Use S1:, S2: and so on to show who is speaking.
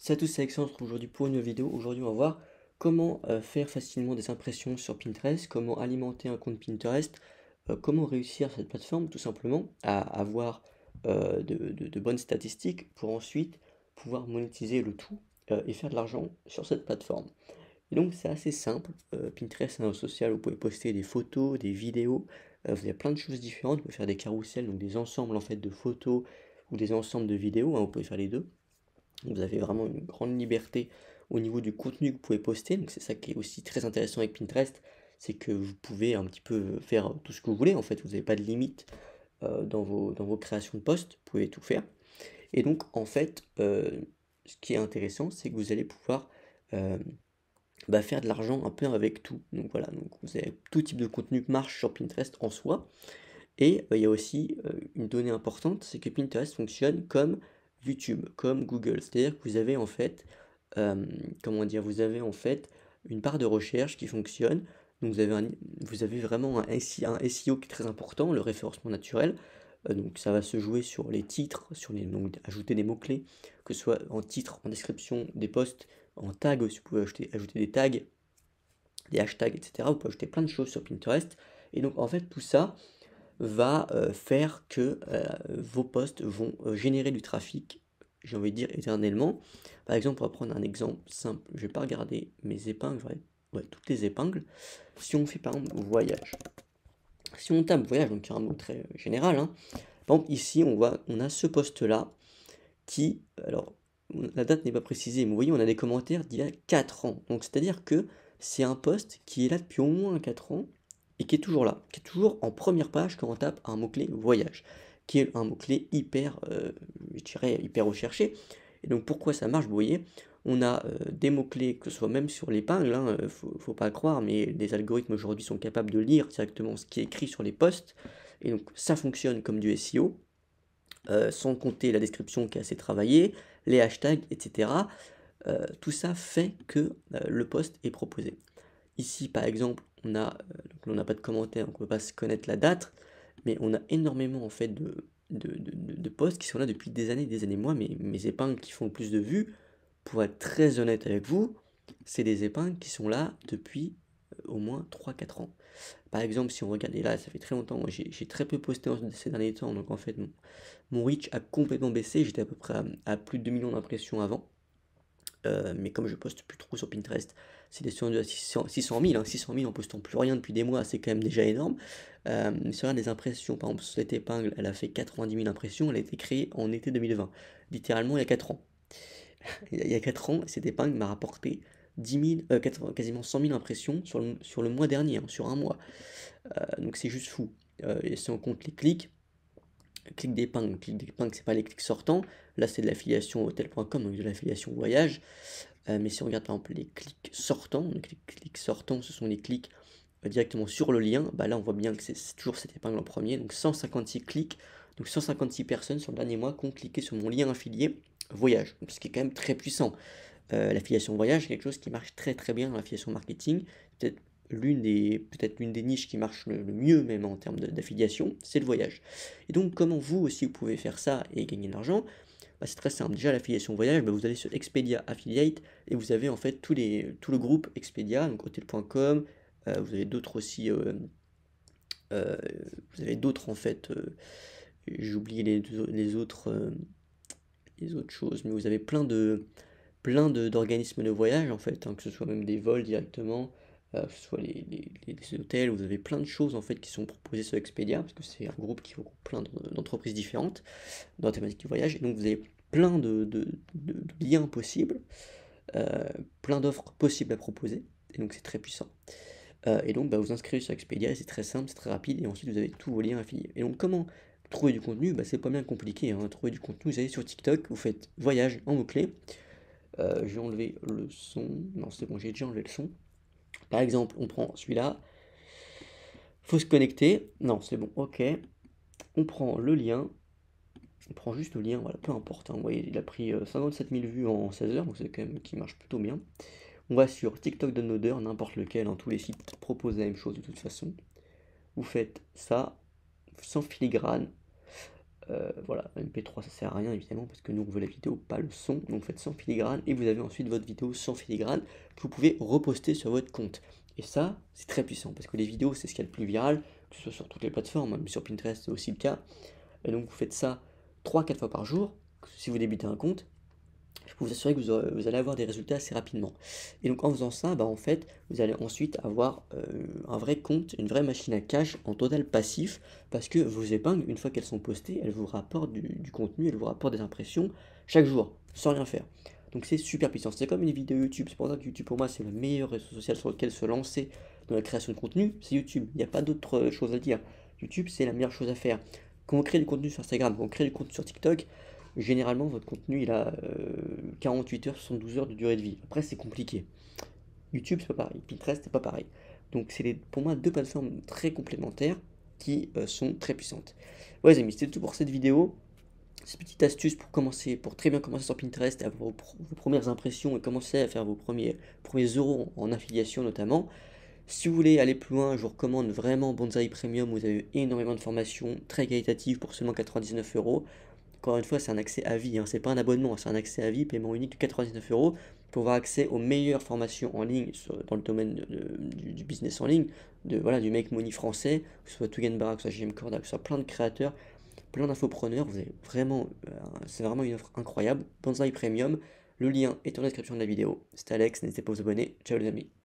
S1: Salut à tous, c'est Alexandre, on se retrouve aujourd'hui pour une nouvelle vidéo. Aujourd'hui, on va voir comment faire facilement des impressions sur Pinterest, comment alimenter un compte Pinterest, comment réussir cette plateforme, tout simplement, à avoir de bonnes statistiques pour ensuite pouvoir monétiser le tout et faire de l'argent sur cette plateforme. Et donc, c'est assez simple. Pinterest, c'est un réseau social où vous pouvez poster des photos, des vidéos, vous avez plein de choses différentes. Vous pouvez faire des carousels, donc des ensembles en fait de photos ou des ensembles de vidéos, hein, vous pouvez faire les deux. Vous avez vraiment une grande liberté au niveau du contenu que vous pouvez poster. Donc c'est ça qui est aussi très intéressant avec Pinterest, c'est que vous pouvez un petit peu faire tout ce que vous voulez. En fait, vous n'avez pas de limite dans vos créations de posts. Vous pouvez tout faire. Et donc en fait, ce qui est intéressant, c'est que vous allez pouvoir euh, faire de l'argent un peu avec tout. Donc voilà, donc vous avez tout type de contenu qui marche sur Pinterest en soi. Et il y a aussi une donnée importante, c'est que Pinterest fonctionne comme YouTube, comme Google. C'est-à-dire que vous avez en fait, comment dire, vous avez en fait une barre de recherche qui fonctionne. Donc vous avez vraiment un SEO qui est très important, le référencement naturel. Donc ça va se jouer sur les titres, donc ajouter des mots-clés, que ce soit en titre, en description des posts, en tag aussi, vous pouvez ajouter des tags, des hashtags, etc. Vous pouvez ajouter plein de choses sur Pinterest. Et donc en fait tout ça va faire que vos posts vont générer du trafic, j'ai envie de dire éternellement. Par exemple, on va prendre un exemple simple. Je vais pas regarder mes épingles, ouais, toutes les épingles. Si on fait par exemple voyage, si on tape voyage, donc un mot très général, hein, par exemple ici on a ce post là qui, alors la date n'est pas précisée, mais vous voyez on a des commentaires d'il y a 4 ans. Donc c'est-à-dire que c'est un post qui est là depuis au moins 4 ans et qui est toujours là, qui est toujours en première page quand on tape un mot-clé voyage, qui est un mot-clé hyper, je dirais, hyper recherché. Et donc pourquoi ça marche, vous voyez, on a des mots-clés, que ce soit même sur l'épingle, hein, faut pas croire, mais les algorithmes aujourd'hui sont capables de lire directement ce qui est écrit sur les posts, et donc ça fonctionne comme du SEO, sans compter la description qui est assez travaillée, les hashtags, etc. Tout ça fait que le post est proposé. Ici, par exemple, on n'a pas de commentaire, donc on ne peut pas se connaître la date, mais on a énormément en fait de posts qui sont là depuis des années, des années. Moi, mes épingles qui font le plus de vues, pour être très honnête avec vous, c'est des épingles qui sont là depuis au moins 3 4 ans. Par exemple, si on regarde, et là, ça fait très longtemps, moi j'ai très peu posté ces derniers temps, donc en fait, mon reach a complètement baissé, j'étais à peu près à plus de 2 millions d'impressions avant. Mais comme je poste plus trop sur Pinterest, c'est descendu à 600 000, hein, 600 000 en postant plus rien depuis des mois, c'est quand même déjà énorme. Sur des impressions, par exemple, cette épingle, elle a fait 90 000 impressions, elle a été créée en été 2020, littéralement il y a 4 ans. Il y a 4 ans, cette épingle m'a rapporté 10 000, quasiment 100 000 impressions sur le mois dernier, hein, sur un mois. Donc c'est juste fou. Et si on compte les clics d'épingle, c'est pas les clics sortants, là c'est de l'affiliation hôtel.com, donc de l'affiliation voyage. Mais si on regarde par exemple les clics sortants, donc les clics sortants ce sont les clics directement sur le lien, bah là on voit bien que c'est toujours cette épingle en premier, donc 156 clics, donc 156 personnes sur le dernier mois qui ont cliqué sur mon lien affilié voyage, ce qui est quand même très puissant. L'affiliation voyage, c'est quelque chose qui marche très très bien dans l'affiliation marketing, peut-être l'une des niches qui marche le mieux même en termes d'affiliation, c'est le voyage. Et donc comment vous aussi vous pouvez faire ça et gagner de l'argent? Bah, c'est très simple. Déjà l'affiliation voyage, bah, vous allez sur Expedia Affiliate et vous avez en fait tout le groupe Expedia, donc hotel.com, vous avez d'autres aussi, euh, vous avez d'autres en fait, j'ai oublié les autres choses, mais vous avez d'organismes de voyage en fait, hein, que ce soit même des vols directement, que ce soit les hôtels, vous avez plein de choses en fait qui sont proposées sur Expedia, parce que c'est un groupe qui regroupe plein d'entreprises différentes dans la thématique du voyage, et donc vous avez plein de liens possibles, euh, plein d'offres possibles à proposer, et donc c'est très puissant. Et donc bah, vous inscrivez sur Expedia, et c'est très simple, c'est très rapide, et ensuite vous avez tous vos liens affiliés. Et donc comment trouver du contenu? Bah, c'est pas bien compliqué, hein. Trouver du contenu, vous allez sur TikTok, vous faites voyage en mots-clés. Je vais enlever le son. Non, c'est bon, j'ai déjà enlevé le son. Par exemple, on prend celui-là. Faut se connecter. Non, c'est bon, ok. On prend le lien. On prend juste le lien, voilà, peu importe, hein. Vous voyez, il a pris 57 000 vues en 16 heures, donc c'est quand même qui marche plutôt bien. On va sur TikTok Downloader, n'importe lequel, hein, tous les sites proposent la même chose de toute façon. Vous faites ça, sans filigrane. Voilà, MP3 ça sert à rien évidemment parce que nous on veut la vidéo, pas le son, donc faites sans filigrane et vous avez ensuite votre vidéo sans filigrane que vous pouvez reposter sur votre compte. Et ça, c'est très puissant parce que les vidéos c'est ce qu'il y a de plus viral, que ce soit sur toutes les plateformes, même sur Pinterest c'est aussi le cas. Et donc vous faites ça 3-4 fois par jour, si vous débutez un compte, je peux vous assurer que vous allez avoir des résultats assez rapidement. Et donc en faisant ça, bah, en fait, vous allez ensuite avoir un vrai compte, une vraie machine à cash en total passif, parce que vos épingles, une fois qu'elles sont postées, elles vous rapportent du contenu, elles vous rapportent des impressions chaque jour, sans rien faire. Donc c'est super puissant. C'est comme une vidéo YouTube. C'est pour ça que YouTube pour moi c'est le meilleur réseau social sur lequel se lancer dans la création de contenu, c'est YouTube. Il n'y a pas d'autre chose à dire. YouTube c'est la meilleure chose à faire. Quand on crée du contenu sur Instagram, quand on crée du contenu sur TikTok, généralement, votre contenu, il a 48 heures, 72 heures de durée de vie. Après, c'est compliqué. YouTube, c'est pas pareil. Pinterest, c'est pas pareil. Donc, c'est pour moi deux plateformes très complémentaires qui sont très puissantes. Ouais, les amis, c'était tout pour cette vidéo. Ces petites astuces pour commencer, pour très bien commencer sur Pinterest, avoir vos premières impressions et commencer à faire vos premiers euros en affiliation notamment. Si vous voulez aller plus loin, je vous recommande vraiment Bonsaï Premium. Vous avez énormément de formations très qualitatives pour seulement 99 euros. Encore une fois, c'est un accès à vie, hein. C'est pas un abonnement, c'est un accès à vie, paiement unique de 99 euros pour avoir accès aux meilleures formations en ligne dans le domaine du business en ligne, voilà, du make money français, que ce soit Tugan Barak, que ce soit JM Corda, que ce soit plein de créateurs, plein d'infopreneurs. Vous avez vraiment, c'est vraiment une offre incroyable. Banzai Premium, le lien est en description de la vidéo. C'était Alex, n'hésitez pas à vous abonner. Ciao les amis.